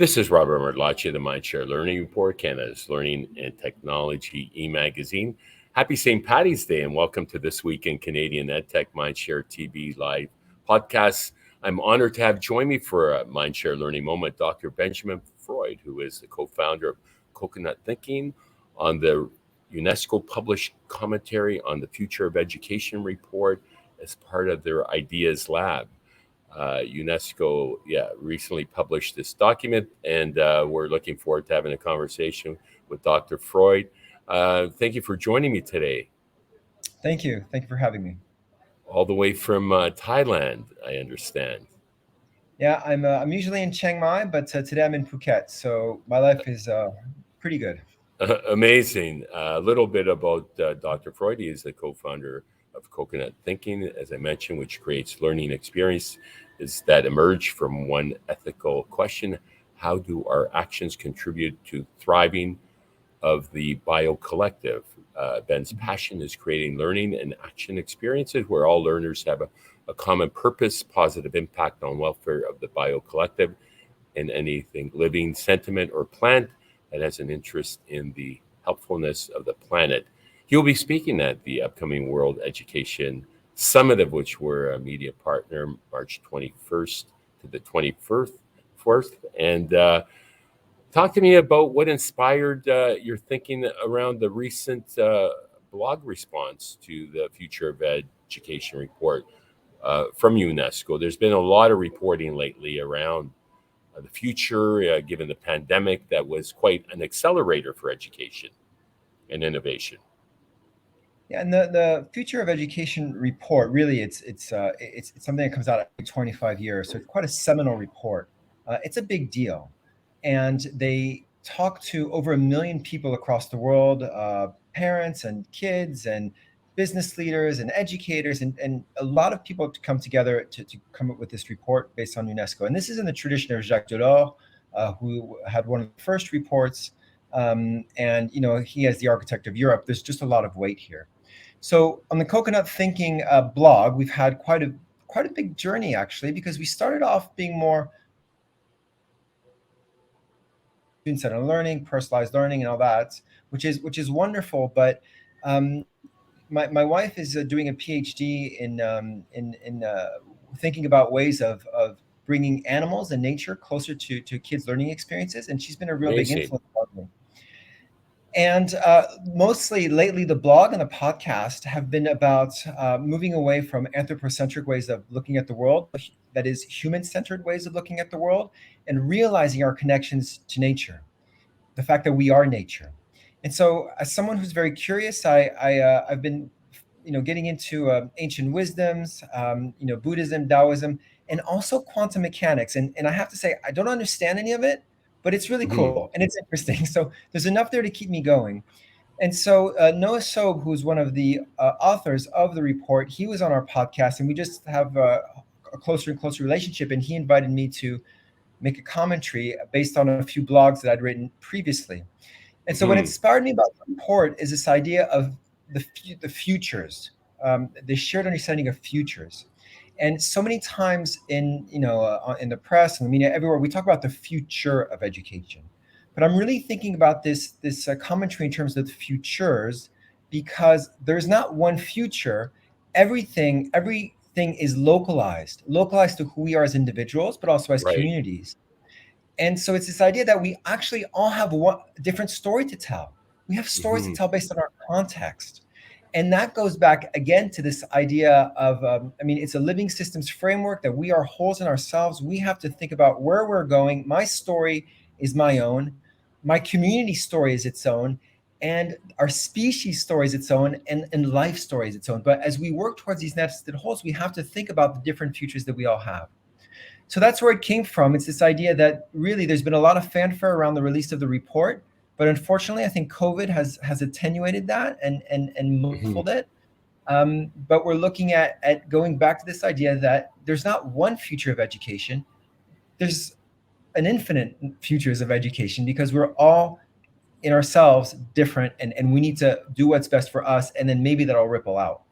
This is Robert Merdlacci of the MindShare Learning Report, Canada's Learning and Technology e-magazine. Happy St. Paddy's Day and welcome to This Week in Canadian EdTech MindShare TV live podcast. I'm honored to have join me for a MindShare Learning Moment Dr. Benjamin Freud, who is the co-founder of Coconut Thinking, on the UNESCO published commentary on the Future of Education report as part of their Ideas Lab. UNESCO, recently published this document, and we're looking forward to having a conversation with Dr. Freud. Thank you for joining me today. Thank you. Thank you for having me. All the way from Thailand, I understand. Yeah, I'm usually in Chiang Mai, but today I'm in Phuket, so my life is pretty good. Amazing. A little bit about Dr. Freud. He is the co-founder of Coconut Thinking, as I mentioned, which creates learning experiences that emerge from one ethical question: how do our actions contribute to thriving of the bio collective? Ben's passion is creating learning and action experiences where all learners have a common purpose, positive impact on welfare of the bio collective, and anything living, sentiment, or plant that has an interest in the helpfulness of the planet. He'll be speaking at the upcoming World Education Summit, of which we're a media partner, March 21st to the 24th. And talk to me about what inspired your thinking around the recent blog response to the Future of Education report from UNESCO. There's been a lot of reporting lately around the future, given the pandemic, that was quite an accelerator for education and innovation. Yeah, and the Future of Education report, really, it's something that comes out every 25 years, so it's quite a seminal report. It's a big deal, and they talk to over 1 million people across the world, parents and kids and business leaders and educators, and a lot of people to come together to come up with this report based on UNESCO. And this is in the tradition of Jacques Delors, who had one of the first reports. And he as the architect of Europe, there's just a lot of weight here. So on the Coconut Thinking blog, we've had quite a big journey, actually, because we started off being more student-centered learning, personalized learning, and all that, which is wonderful. But my wife is doing a PhD in thinking about ways of bringing animals and nature closer to kids' learning experiences, and she's been a real big influence on me. And mostly lately, the blog and the podcast have been about moving away from anthropocentric ways of looking at the world, that is, human-centered ways of looking at the world, and realizing our connections to nature, the fact that we are nature. And so, as someone who's very curious, I've been, getting into ancient wisdoms, Buddhism, Taoism, and also quantum mechanics. And I have to say, I don't understand any of it, but it's really cool and it's interesting. So there's enough there to keep me going. And so Noah Sobe, who's one of the authors of the report, he was on our podcast, and we just have a closer and closer relationship. And he invited me to make a commentary based on a few blogs that I'd written previously. And so what inspired me about the report is this idea of the futures, the shared understanding of futures. And so many times in the press and the media, everywhere, we talk about the future of education. But I'm really thinking about this commentary in terms of the futures, because there's not one future. Everything is localized to who we are as individuals, but also as communities. And so it's this idea that we actually all have one different story to tell. We have stories to tell based on our context. And that goes back again to this idea of, it's a living systems framework, that we are wholes in ourselves. We have to think about where we're going. My story is my own. My community story is its own. And our species story is its own. And life story is its own. But as we work towards these nested wholes, we have to think about the different futures that we all have. So that's where it came from. It's this idea that really there's been a lot of fanfare around the release of the report. But unfortunately, I think COVID has attenuated that and muffled it. But we're looking at going back to this idea that there's not one future of education. There's an infinite futures of education, because we're all in ourselves different, and we need to do what's best for us, and then maybe that'll ripple out.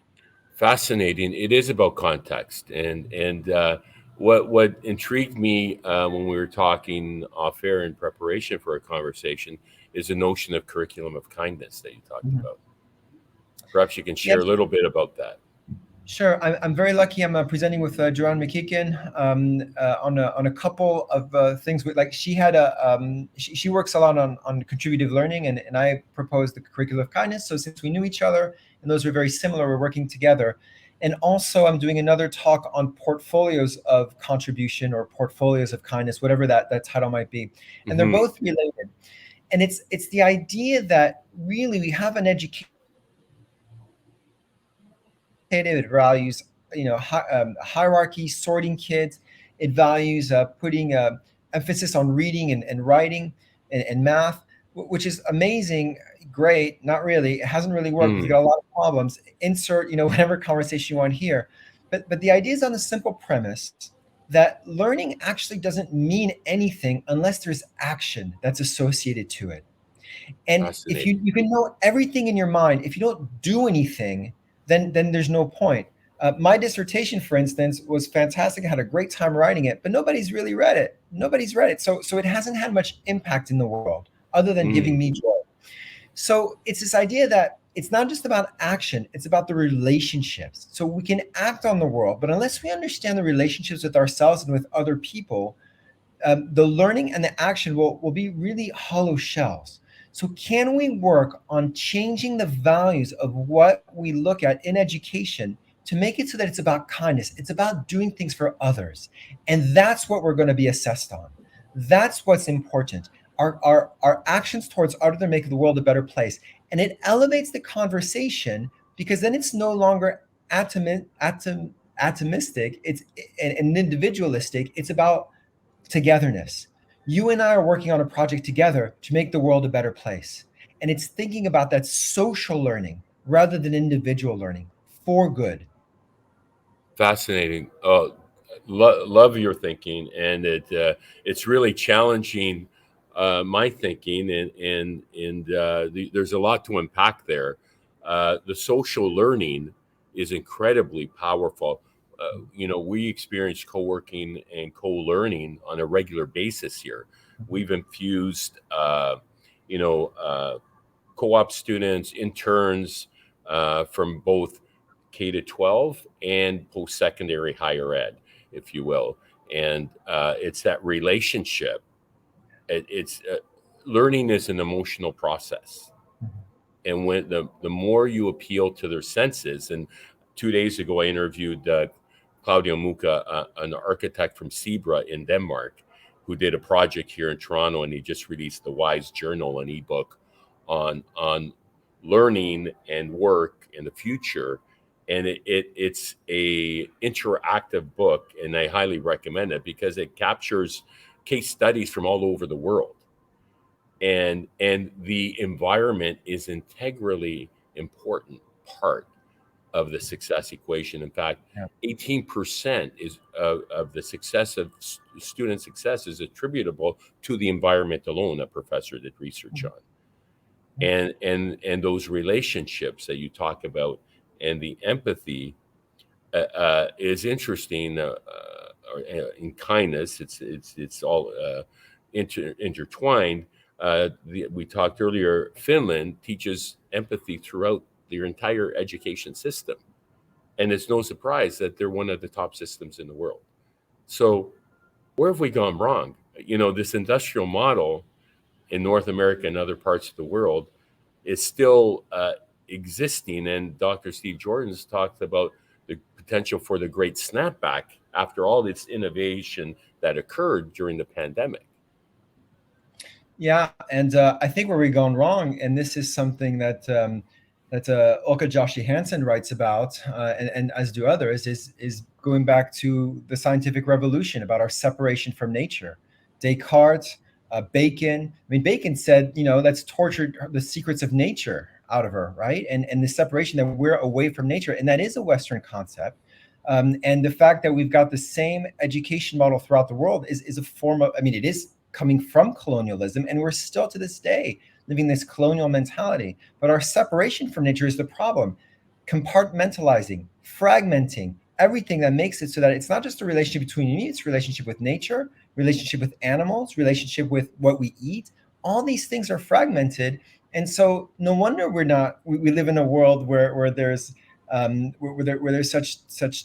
Fascinating. It is about context. And what intrigued me when we were talking off air in preparation for our conversation is the notion of curriculum of kindness that you talked Mhm. about. Perhaps you can share a Yes, little bit about that. sure. I'm very lucky. I'm presenting with Joanne McKeegan on a couple of things. With like she had she works a lot on contributive learning, and I proposed the curriculum of kindness. So since we knew each other and those were very similar, we're working together. And also, I'm doing another talk on portfolios of contribution or portfolios of kindness, whatever that title might be. And they're Hmm. both related. And it's the idea that really we have an education. It values hierarchy, sorting kids. It values putting emphasis on reading and writing and math, which is amazing. Great, not really. It hasn't really worked. We've Mm. got a lot of problems. Insert whatever conversation you want here, but the idea is on a simple premise that learning actually doesn't mean anything unless there's action that's associated to it. And if Fascinating. you can know everything in your mind, if you don't do anything, then there's no point. My dissertation, for instance, was fantastic. I had a great time writing it, but nobody's really read it. Nobody's read it, so it hasn't had much impact in the world other than giving Mm. me joy. So it's this idea that it's not just about action; it's about the relationships. So we can act on the world, but unless we understand the relationships with ourselves and with other people, the learning and the action will be really hollow shells. So, can we work on changing the values of what we look at in education to make it so that it's about kindness? It's about doing things for others. And that's what we're going to be assessed on. That's what's important. Our actions towards other make the world a better place. And it elevates the conversation because then it's no longer atomistic, it's and individualistic. It's about togetherness. You and I are working on a project together to make the world a better place. And it's thinking about that social learning rather than individual learning for good. Fascinating. Love your thinking, and it's really challenging my thinking, and there's a lot to unpack there. The social learning is incredibly powerful. We experience co-working and co-learning on a regular basis here. We've infused, you know, uh, co-op students, interns from both K to 12 and post secondary higher ed, if you will. And it's that relationship. It's learning is an emotional process. And when the more you appeal to their senses, and 2 days ago I interviewed Claudio Muca, an architect from Zebra in Denmark, who did a project here in Toronto, and he just released the Wise Journal, an ebook on learning and work in the future. And it's a interactive book, and I highly recommend it because it captures case studies from all over the world, and the environment is integrally important part of the success equation. In fact, Yeah. 18% of the success of student success is attributable to the environment alone. A professor did research on, and those relationships that you talk about and the empathy is interesting. In kindness, it's all intertwined. We talked earlier. Finland teaches empathy throughout their entire education system, and it's no surprise that they're one of the top systems in the world. So where have we gone wrong? This industrial model in North America and other parts of the world is still existing. And Dr. Steve Jordan's talked about the potential for the great snapback after all this innovation that occurred during the pandemic. Yeah, and I think where we've gone wrong, and this is something that Olka Joshi Hansen writes about, and as do others, is going back to the scientific revolution about our separation from nature. Descartes, Bacon. I mean, Bacon said, let's torture the secrets of nature out of her, right? And the separation that we're away from nature, and that is a Western concept. And the fact that we've got the same education model throughout the world is a form of, I mean, it is coming from colonialism, and we're still to this day living this colonial mentality. But our separation from nature is the problem. Compartmentalizing, fragmenting, everything that makes it so that it's not just a relationship between you and me, it's a relationship with nature, relationship with animals, relationship with what we eat. All these things are fragmented. And so no wonder we live in a world where there's where there's such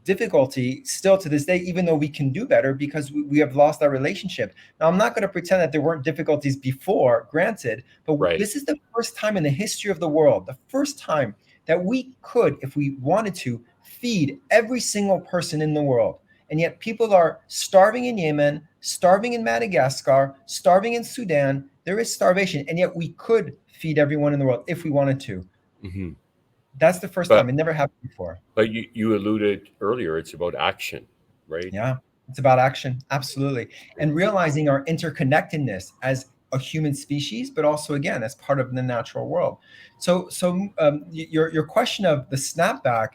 difficulty still to this day, even though we can do better, because we have lost our relationship. Now, I'm not going to pretend that there weren't difficulties before, granted, but Right. this is the first time in the history of the world, the first time that we could, if we wanted to, feed every single person in the world. And yet people are starving in Yemen, starving in Madagascar, starving in Sudan. There is starvation, and yet we could feed everyone in the world if we wanted to. Hmm. That's the first time. But It never happened before. you alluded earlier, it's about action, right? Yeah, it's about action. Absolutely. And realizing our interconnectedness as a human species, but also again as part of the natural world. Your question of the snapback,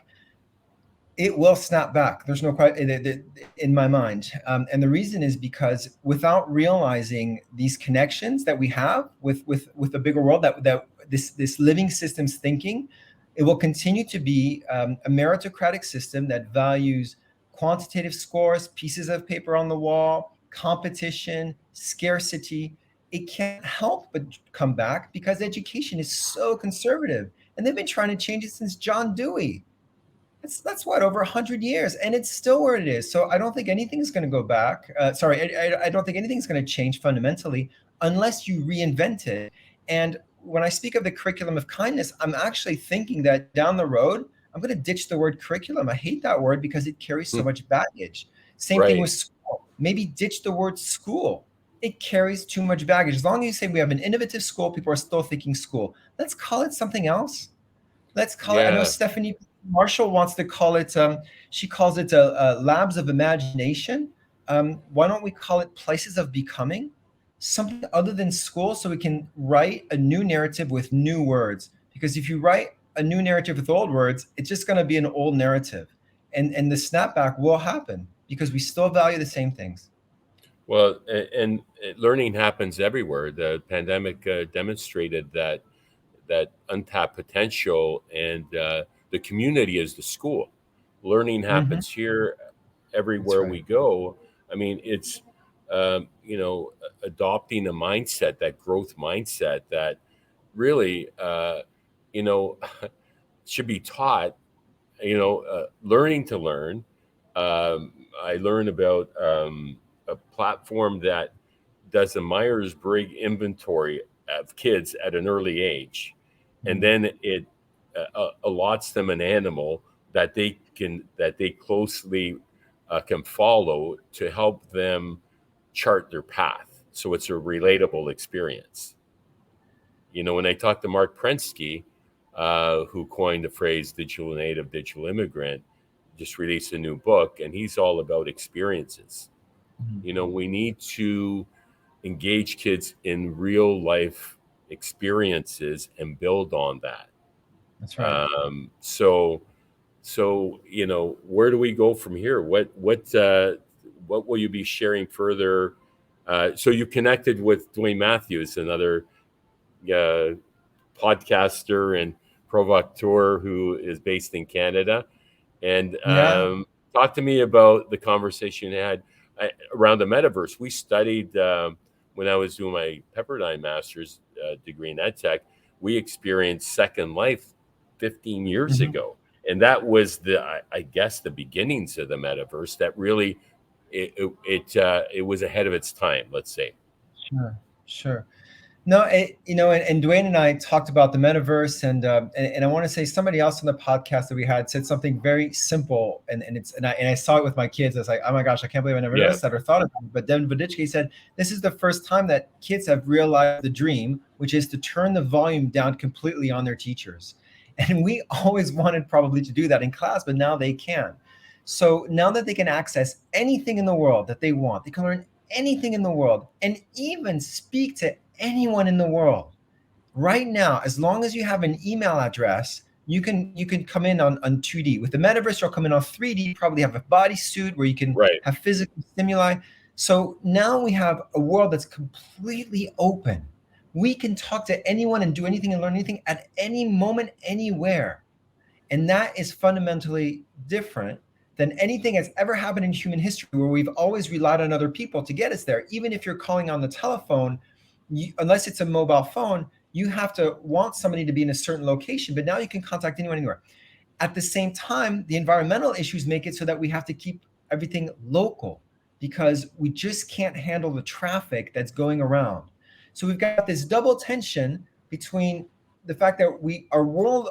it will snap back. There's no question in my mind, and the reason is because without realizing these connections that we have with the bigger world, that this living systems thinking, it will continue to be a meritocratic system that values quantitative scores, pieces of paper on the wall, competition, scarcity. It can't help but come back because education is so conservative, and they've been trying to change it since John Dewey. That's what, over 100 years, and it's still where it is. So I don't think anything's going to go back. I don't think anything's going to change fundamentally unless you reinvent it. And when I speak of the curriculum of kindness, I'm actually thinking that down the road, I'm going to ditch the word curriculum. I hate that word because it carries so Hmm. much baggage. Same thing Right. with school. Maybe ditch the word school. It carries too much baggage. As long as you say we have an innovative school, people are still thinking school. Let's call it something else. Let's call it, I know Yeah. Stephanie Marshall wants to call it, she calls it labs of imagination. Why don't we call it places of becoming? Something other than school, so we can write a new narrative with new words. Because if you write a new narrative with old words, it's just going to be an old narrative. And the snapback will happen because we still value the same things. Well, and learning happens everywhere. The pandemic demonstrated that untapped potential, and the community is the school. Learning Hmm. happens here, That's everywhere right. we go. I mean, it's you know, adopting a mindset, that growth mindset, that really you know should be taught. Learning to learn. I learned about a platform that does a Myers Briggs inventory of kids at an early age, and Mm. then it allots them an animal that they closely can follow to help them chart their path. So it's a relatable experience. When I talked to Mark Prensky, who coined the phrase digital native, digital immigrant, just released a new book, and he's all about experiences. Mhm. We need to engage kids in real life experiences and build on that. That's right. So where do we go from here? What will you be sharing further? So you connected with Dwayne Matthews, another uh, podcaster and provocateur who is based in Canada. And Yeah. talk to me about the conversation you had around the metaverse. We studied when I was doing my Pepperdine master's degree in EdTech. We experienced Second Life 15 years Mhm. ago, and that was I guess the beginnings of the metaverse. That really it was ahead of its time. Let's say. Sure. Sure. No, and Dwayne and I talked about the metaverse, and I want to say somebody else on the podcast that we had said something very simple, and I saw it with my kids. I was like, oh my gosh, I can't believe I never Yeah. noticed that or thought of it. But then Vadichke said, this is the first time that kids have realized the dream, which is to turn the volume down completely on their teachers. And we always wanted probably to do that in class, but now they can. So now that they can access anything in the world that they want, they can learn anything in the world and even speak to anyone in the world right now. As long as you have an email address, you can come in on 2D. With the metaverse, you'll come in on 3D. You probably have a bodysuit where you can Right. have physical stimuli. So now we have a world that's completely open. We can talk to anyone and do anything and learn anything at any moment, anywhere. And that is fundamentally different than anything that's ever happened in human history, where we've always relied on other people to get us there. Even if you're calling on the telephone, unless it's a mobile phone, you have to want somebody to be in a certain location, but now you can contact anyone anywhere. At the same time, the environmental issues make it so that we have to keep everything local because we just can't handle the traffic that's going around. So we've got this double tension between the fact that our world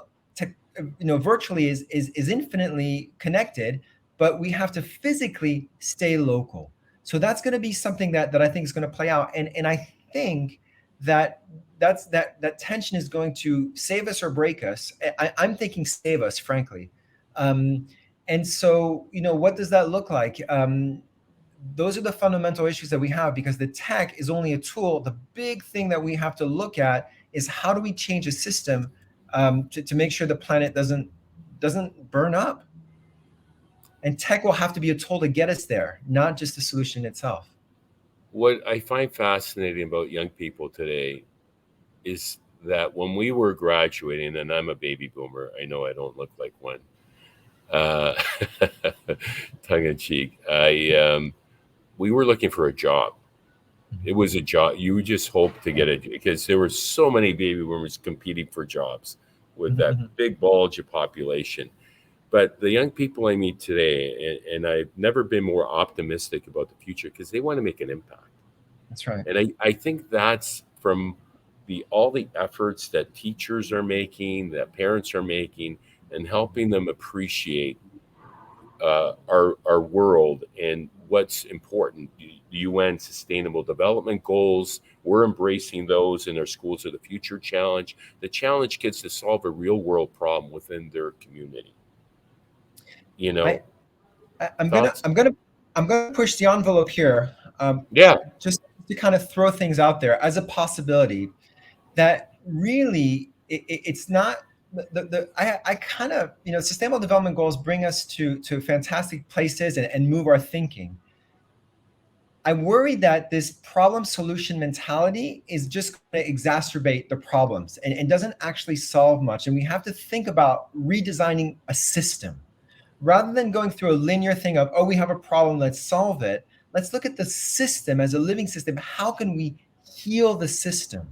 virtually is infinitely connected, but we have to physically stay local. So that's going to be something that I think is going to play out. And I think that that tension is going to save us or break us. I'm thinking save us, frankly. And so, what does that look like? Those are the fundamental issues that we have, because the tech is only a tool. The big thing that we have to look at is how do we change a system to make sure the planet doesn't burn up. And tech will have to be a tool to get us there, not just the solution itself. What I find fascinating about young people today is that when we were graduating, and I'm a baby boomer, I know I don't look like one, tongue in cheek, we were looking for a job. It was a job. You just hoped to get it because there were so many baby boomers competing for jobs with that big bulge of population. But the young people I meet today, and I've never been more optimistic about the future because they want to make an impact. That's right. And I think that's from all the efforts that teachers are making, that parents are making, and helping them appreciate our world and what's important. The UN Sustainable Development Goals, we're embracing those in our Schools of the Future challenge. The challenge kids to solve a real world problem within their community. I'm gonna push the envelope here. Yeah. Just to kind of throw things out there as a possibility that really it's not I kind of, sustainable development goals bring us to fantastic places and move our thinking. I worry that this problem solution mentality is just going to exacerbate the problems and doesn't actually solve much. And we have to think about redesigning a system rather than going through a linear thing of, oh, we have a problem, let's solve it. Let's look at the system as a living system. How can we heal the system?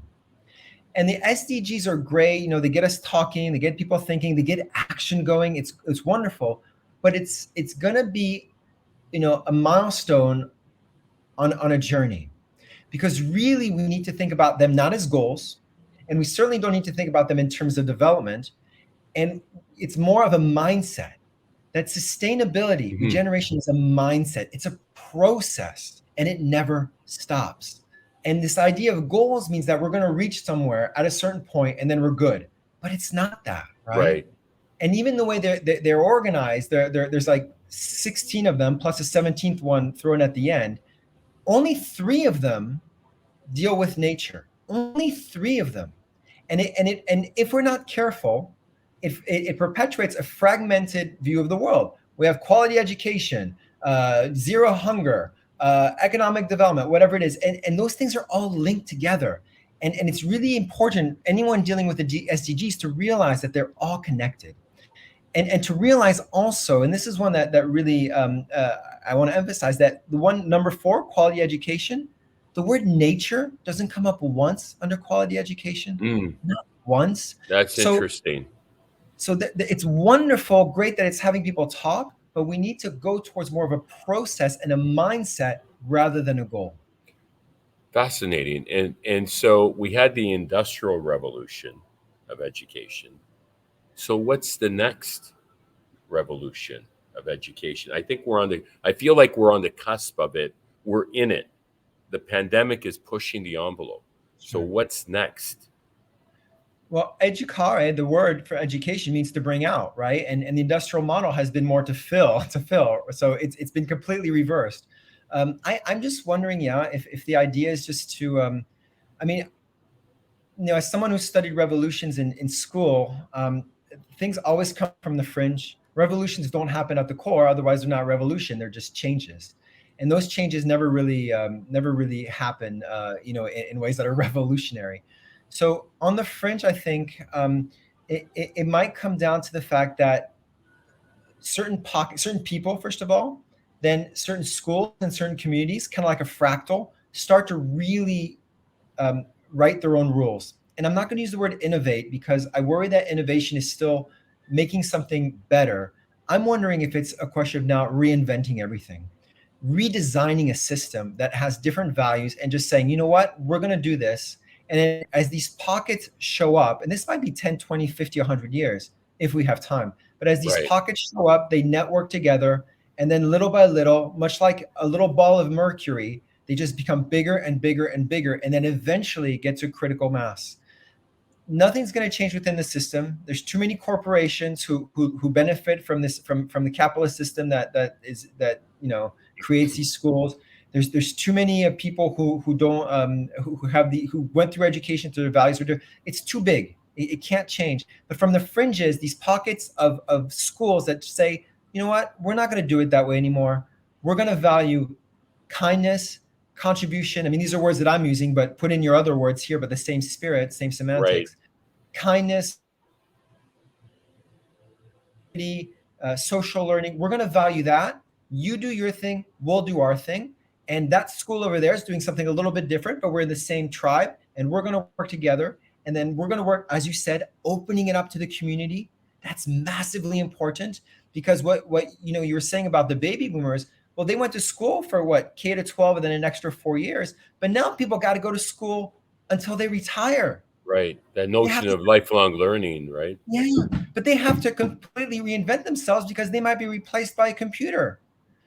And the SDGs are great. They get us talking, they get people thinking, they get action going. It's wonderful, but it's going to be, a milestone on a journey, because really we need to think about them not as goals, and we certainly don't need to think about them in terms of development. And it's more of a mindset. That sustainability, regeneration is a mindset. It's a process, and it never stops. And this idea of goals means that we're going to reach somewhere at a certain point and then we're good. But it's not that, right? And even the way they're organized, there's like 16 of them plus a 17th one thrown at the end. Only 3 of them deal with nature. Only 3 of them. And if we're not careful, it perpetuates a fragmented view of the world. We have quality education, zero hunger, economic development, whatever it is. And those things are all linked together. And it's really important, anyone dealing with the SDGs, to realize that they're all connected. And to realize also, and this is one that really I want to emphasize, that the one, number 4, quality education, the word nature doesn't come up once under quality education. Not once. That's interesting. So it's wonderful, great that it's having people talk, but we need to go towards more of a process and a mindset rather than a goal. Fascinating. And so we had the Industrial Revolution of education. So what's the next revolution of education? I feel like we're on the cusp of it. We're in it. The pandemic is pushing the envelope. So what's next? Well, educare, the word for education, means to bring out, right? And the industrial model has been more to fill. So it's been completely reversed. I'm just wondering, if the idea is just to, as someone who studied revolutions in school, things always come from the fringe. Revolutions don't happen at the core, otherwise they're not revolution, they're just changes. And those changes never really happen, in ways that are revolutionary. So on the fringe, I think it might come down to the fact that certain pockets, certain people, first of all, then certain schools and certain communities, kind of like a fractal, start to really write their own rules. And I'm not going to use the word innovate because I worry that innovation is still making something better. I'm wondering if it's a question of now reinventing everything, redesigning a system that has different values and just saying, you know what, we're going to do this. And then as these pockets show up, and this might be 10, 20, 50, 100 years if we have time, but as these Right. pockets show up, they network together. And then little by little, much like a little ball of mercury, they just become bigger and bigger and bigger, and then eventually get to critical mass. Nothing's going to change within the system. There's too many corporations who benefit from this, from the capitalist system that creates these schools. There's too many people who don't who went through education to their values. It's too big. It can't change. But from the fringes, these pockets of schools that say, you know what, we're not going to do it that way anymore. We're going to value kindness, contribution. I mean, these are words that I'm using, but put in your other words here, but the same spirit, same semantics. Right. Kindness, social learning. We're going to value that. You do your thing, we'll do our thing. And that school over there is doing something a little bit different, but we're in the same tribe, and we're going to work together. And then we're going to work, as you said, opening it up to the community. That's massively important, because what you were saying about the baby boomers, well, they went to school for what, K to 12 and then an extra 4 years. But now people got to go to school until they retire. Right. That notion of lifelong learning, right? Yeah. But they have to completely reinvent themselves because they might be replaced by a computer.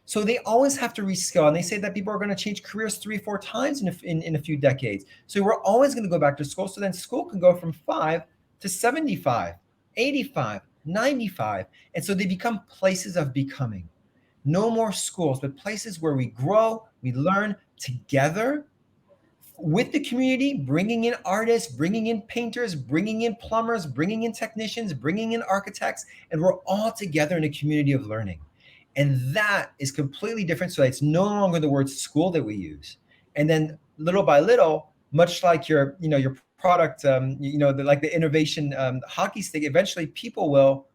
So they always have to reskill. And they say that people are going to change careers 3-4 times in a few decades. So we're always going to go back to school. So then school can go from 5 to 75, 85, 95. And so they become places of becoming. No more schools, but places where we grow, we learn together with the community, bringing in artists, bringing in painters, bringing in plumbers, bringing in technicians, bringing in architects, and we're all together in a community of learning. And that is completely different. So it's no longer the word school that we use. And then little by little, much like your product, like the innovation hockey stick, eventually people will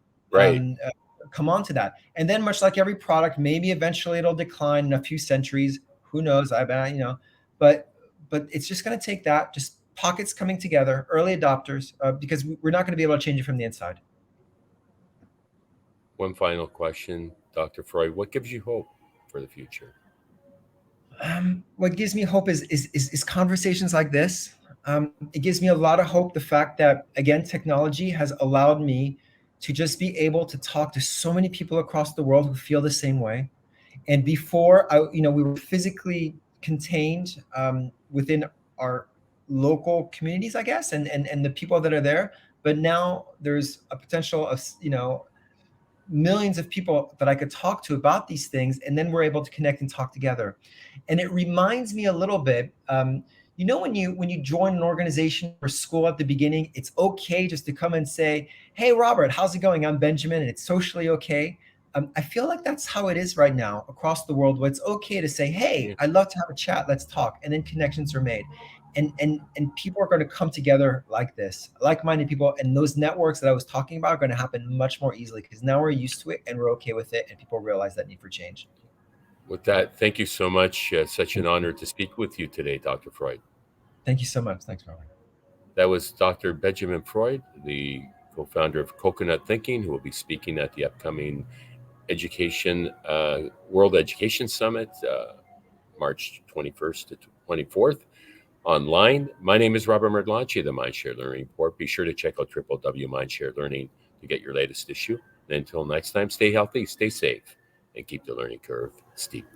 come on to that. And then much like every product, maybe eventually it'll decline in a few centuries. Who knows? But it's just going to take that, just pockets coming together, early adopters, because we're not going to be able to change it from the inside. One final question, Dr. Freud, what gives you hope for the future? What gives me hope is conversations like this. It gives me a lot of hope, the fact that, again, technology has allowed me to just be able to talk to so many people across the world who feel the same way. And before, we were physically contained within our local communities, I guess, and the people that are there. But now there's a potential of, millions of people that I could talk to about these things, and then we're able to connect and talk together. And it reminds me a little bit, when you join an organization or school at the beginning, it's okay just to come and say, "Hey, Robert, how's it going? I'm Benjamin," and it's socially okay. I feel like that's how it is right now across the world, where it's okay to say, "Hey, I'd love to have a chat. Let's talk," and then connections are made. And people are going to come together like this, like-minded people, and those networks that I was talking about are going to happen much more easily because now we're used to it and we're okay with it, and people realize that need for change. With that, thank you so much. Such an honor to speak with you today, Dr. Freud. Thank you so much. Thanks, Robert. That was Dr. Benjamin Freud, the co-founder of Coconut Thinking, who will be speaking at the upcoming World Education Summit, March 21st to 24th. Online. My name is Robert Merdlanchi of the MindShare Learning Report. Be sure to check out www.mindshare.learning to get your latest issue. And until next time, stay healthy, stay safe, and keep the learning curve steep.